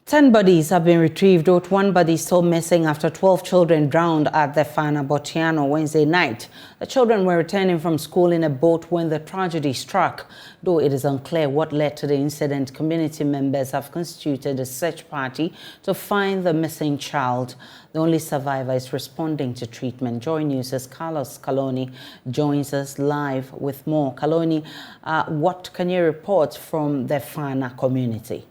10 bodies have been retrieved, with one body still missing after 12 children drowned at the Faana-Botianor Wednesday night. The children were returning from school in a boat when the tragedy struck. Though it is unclear what led to the incident, community members have constituted a search party to find the missing child. The only survivor is responding to treatment. JoyNews' Carlos Caloni joins us live with more. Caloni, what can you report from the Faana community?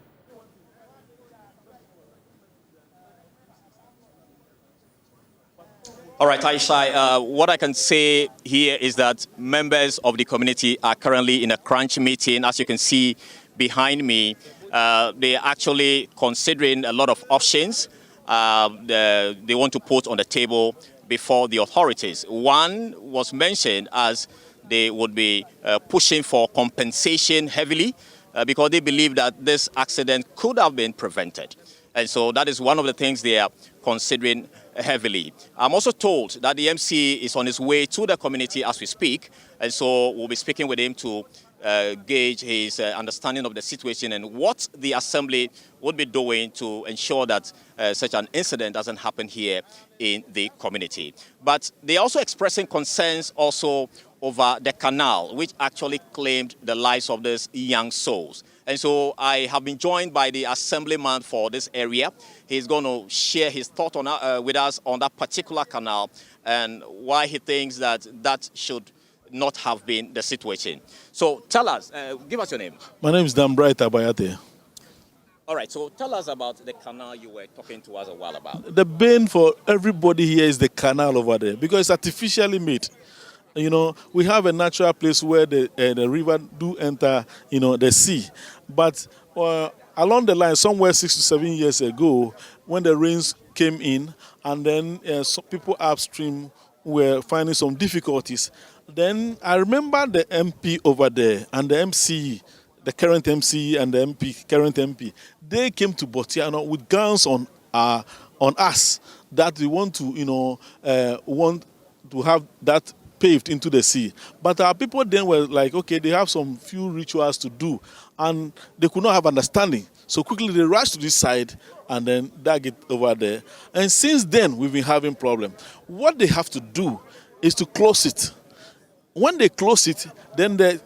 All right, Aisha, what I can say here is that members of the community are currently in a crunch meeting. As you can see behind me, they are actually considering a lot of options they want to put on the table before the authorities. One was mentioned as they would be pushing for compensation heavily because they believe that this accident could have been prevented. And so that is one of the things they are considering heavily. I'm also told that the MC is on his way to the community as we speak, and so we'll be speaking with him to gauge his understanding of the situation and what the assembly would be doing to ensure that such an incident doesn't happen here in the community. But they're also expressing concerns also over the canal, which actually claimed the lives of these young souls. And so I have been joined by the assemblyman for this area. He's going to share his thought on, with us on that particular canal and why he thinks that that should not have been the situation. So tell us, give us your name. My name is Dambright Abayate. All right, so tell us about the canal you were talking to us a while about. The bane for everybody here is the canal over there because it's artificially made. You know, we have a natural place where the river do enter, you know, the sea. But along the line, somewhere 6 to 7 years ago, when the rains came in, and then some people upstream were finding some difficulties, then I remember the MP over there and the MC, the current MC and the MP, current MP, they came to Botianor with guns on us that we want to, you know, want to have that paved into the sea. But our people then were like, okay, they have some few rituals to do, and they could not have understanding. So quickly they rushed to this side and then dug it over there. And since then, we've been having problems. What they have to do is to close it. When they close it, then the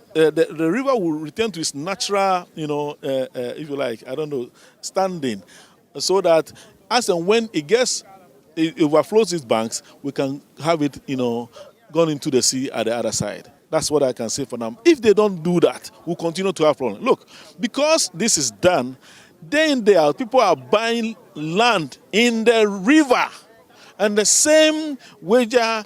river will return to its natural, you know, if you like, I don't know, standing, so that as and when it overflows its banks, we can have it, you know, gone into the sea at the other side. That's what I can say for now. If they don't do that, we'll continue to have problems. Look, because this is done, day in, day out, people are buying land in the river. And the same wager,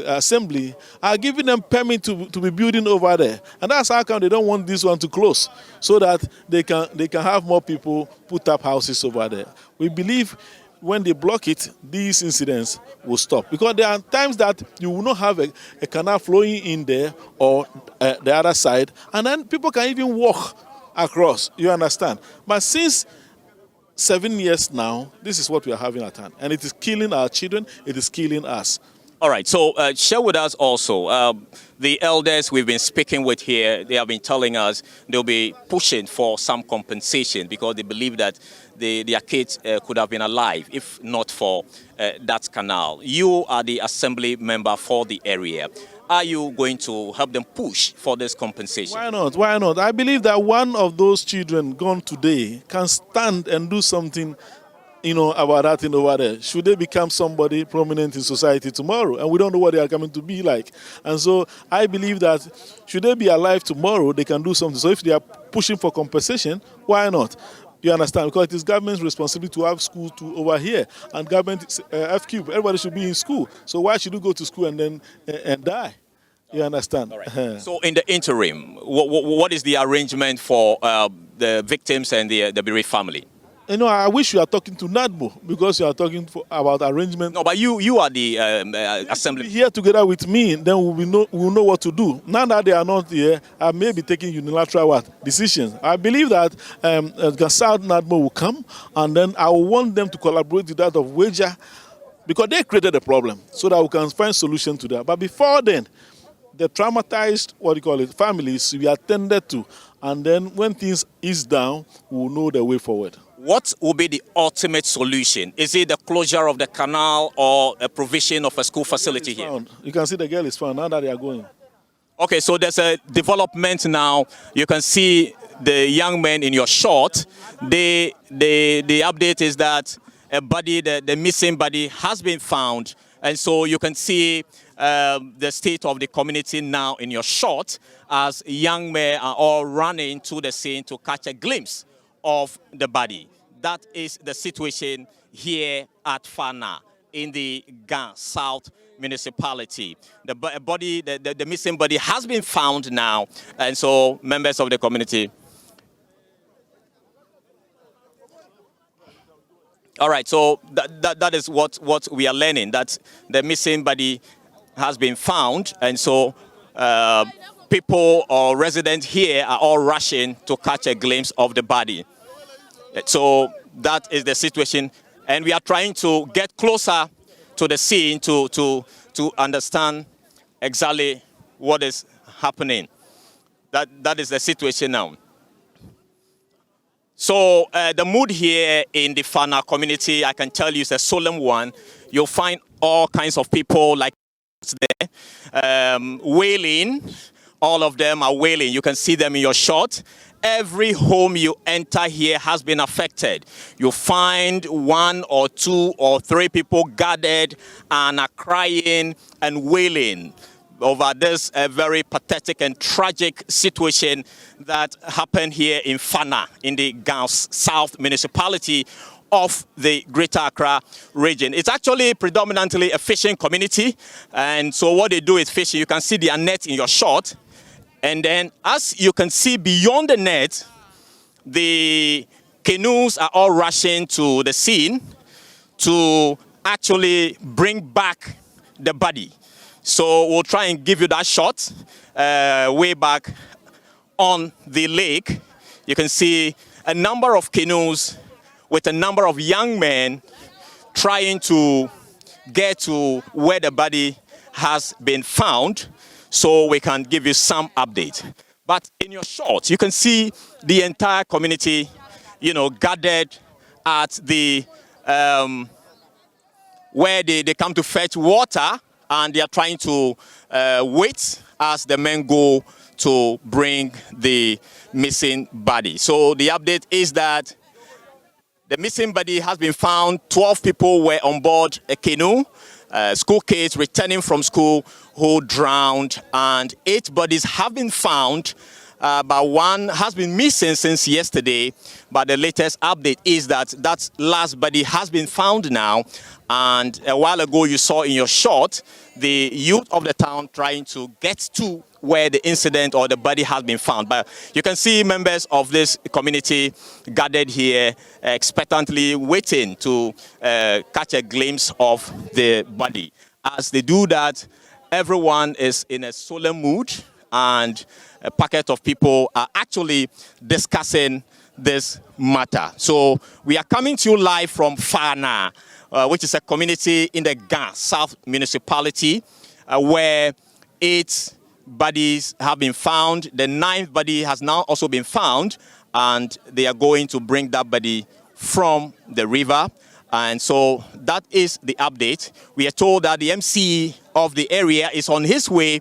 assembly, are giving them permit to be building over there. And that's how come they don't want this one to close, so that they can have more people put up houses over there. We believe when they block it, these incidents will stop. Because there are times that you will not have a canal flowing in there or the other side, and then people can even walk across, you understand? But since 7 years now, this is what we are having at hand. And it is killing our children, it is killing us. All right, so share with us also, the elders we've been speaking with here, they have been telling us they'll be pushing for some compensation because they believe that their kids could have been alive if not for that canal. You are the assembly member for the area. Are you going to help them push for this compensation? Why not? Why not? I believe that one of those children gone today can stand and do something, you know, about that thing over there. Should they become somebody prominent in society tomorrow? And we don't know what they are coming to be like. And so I believe that should they be alive tomorrow, they can do something. So if they are pushing for compensation, why not? You understand? Because it is government's responsibility to have school over here. And government FQ, everybody should be in school. So why should you go to school and then and die? You understand? All right. So in the interim, what is the arrangement for the victims and the bereaved family? You know, I wish you are talking to NADBO because you are talking about arrangement. No, but you are the assembly. Here together with me, then we will know what to do. Now that they are not here, I may be taking unilateral decisions. I believe that South NADBO will come, and then I will want them to collaborate with that of Wager, because they created the problem, so that we can find solution to that. But before then, the traumatized, families will be attended to. And then when things ease down, we'll know the way forward. What will be the ultimate solution? Is it the closure of the canal or a provision of a school facility here? You can see the girl is found now that they are going. Okay, so there's a development now. You can see the young men in your shot. The update is that a body, the missing body, has been found, and so you can see the state of the community now in your shot as young men are all running to the scene to catch a glimpse of the body. That is the situation here at Faana in the Gan South municipality. The missing body has been found now, and so members of the community. All right, so that is what we are learning, that the missing body has been found, and so people or residents here are all rushing to catch a glimpse of the body. So that is the situation, and we are trying to get closer to the scene to understand exactly what is happening. That is the situation now. So the mood here in the Faana community, I can tell you, is a solemn one. You'll find all kinds of people like there wailing. All of them are wailing. You can see them in your shot. Every home you enter here has been affected. You find 1 or 2 or 3 people gathered and are crying and wailing over this very pathetic and tragic situation that happened here in Faana, in the Gan South municipality of the Greater Accra region. It's actually predominantly a fishing community, and so what they do is fishing. You can see their net in your shot, and then as you can see beyond the net, the canoes are all rushing to the scene to actually bring back the body. So we'll try and give you that shot way back on the lake. You can see a number of canoes with a number of young men trying to get to where the body has been found so we can give you some update. But in your shot, you can see the entire community, gathered at the where they come to fetch water, and they are trying to wait as the men go to bring the missing body. So the update is that the missing body has been found. 12 people were on board a canoe, school kids returning from school who drowned, and 8 bodies have been found. But 1 has been missing since yesterday, but the latest update is that that last body has been found now. And a while ago you saw in your shot the youth of the town trying to get to where the incident or the body has been found. But you can see members of this community gathered here expectantly waiting to catch a glimpse of the body. As they do that, everyone is in a solemn mood, and a packet of people are actually discussing this matter. So we are coming to you live from Faana, which is a community in the Gan South municipality, where 8 bodies have been found. The 9th body has now also been found, and they are going to bring that body from the river. And so that is the update. We are told that the MC of the area is on his way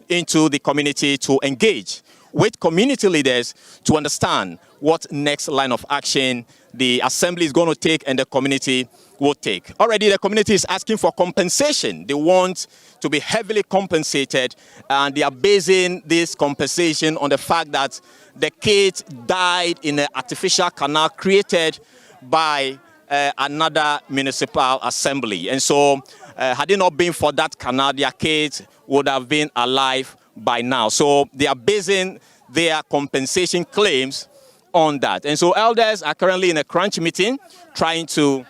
into the community to engage with community leaders to understand what next line of action the assembly is going to take and the community will take. Already the community is asking for compensation. They want to be heavily compensated, and they are basing this compensation on the fact that the kids died in an artificial canal created by another municipal assembly. And so had it not been for that canal, their kids would have been alive by now. So they are basing their compensation claims on that. And so elders are currently in a crunch meeting trying to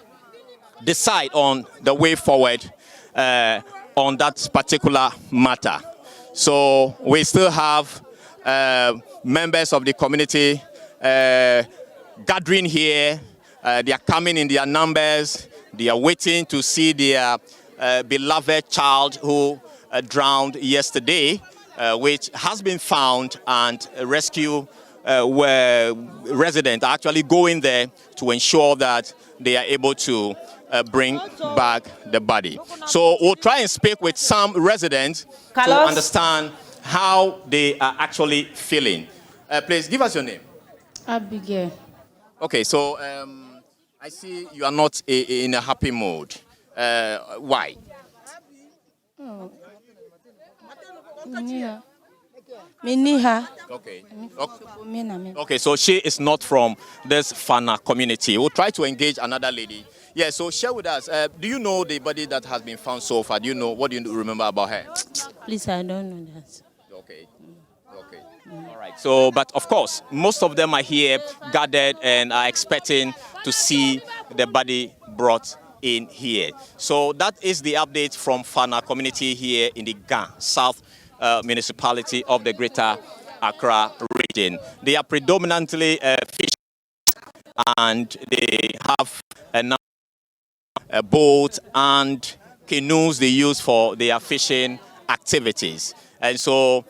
decide on the way forward on that particular matter. So we still have members of the community gathering here. They are coming in their numbers. They are waiting to see their beloved child who drowned yesterday. which has been found, and rescue where residents are actually going there to ensure that they are able to bring back the body. So we'll try and speak with some residents to understand how they are actually feeling. Please give us your name. Abigail. Okay, so I see you are not in a happy mood. Why? Oh. Miniha. Okay. Okay, so she is not from this Fana community. We'll try to engage another lady. Yeah, so share with us. Do you know the body that has been found so far? Do you know, what do you remember about her? Please, I don't know that. Okay. Okay. All right. So, but of course, most of them are here gathered and are expecting to see the body brought in here. So that is the update from Fana community here in the Ga South municipality of the Greater Accra region. They are predominantly fishers, and they have a boat and canoes they use for their fishing activities. And so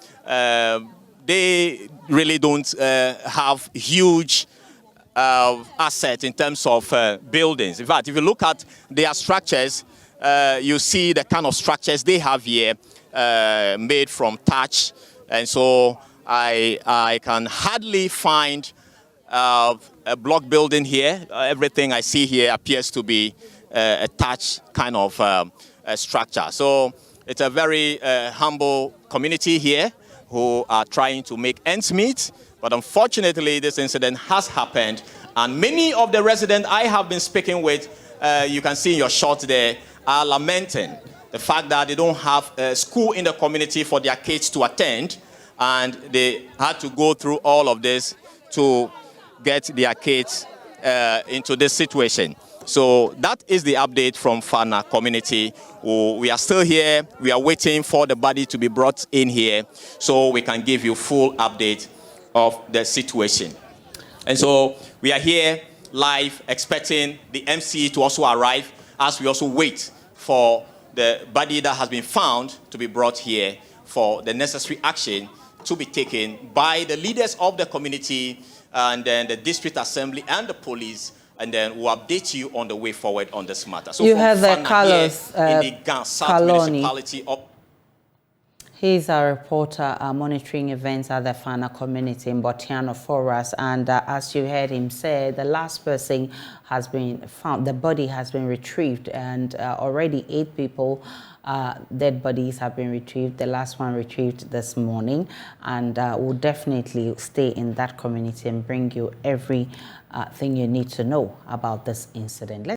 they really don't have huge asset in terms of buildings. In fact, if you look at their structures, you see the kind of structures they have here made from thatch. And so I can hardly find a block building here. Everything I see here appears to be a thatch kind of structure. So it's a very humble community here who are trying to make ends meet. But unfortunately, this incident has happened. And many of the residents I have been speaking with, you can see in your shot there, are lamenting the fact that they don't have a school in the community for their kids to attend. And they had to go through all of this to get their kids into this situation. So that is the update from Fana community. We are still here. We are waiting for the body to be brought in here so we can give you full update of the situation. And so we are here live expecting the MC to also arrive as we also wait for the body that has been found to be brought here for the necessary action to be taken by the leaders of the community and then the district assembly and the police, and then we'll update you on the way forward on this matter. So you have the Carlos in the Ga South municipality of. He's a reporter monitoring events at the Fana community in Botianor for us. And as you heard him say, the last person has been found, the body has been retrieved, and already 8 people, dead bodies have been retrieved. The last one retrieved this morning, and we'll definitely stay in that community and bring you every thing you need to know about this incident.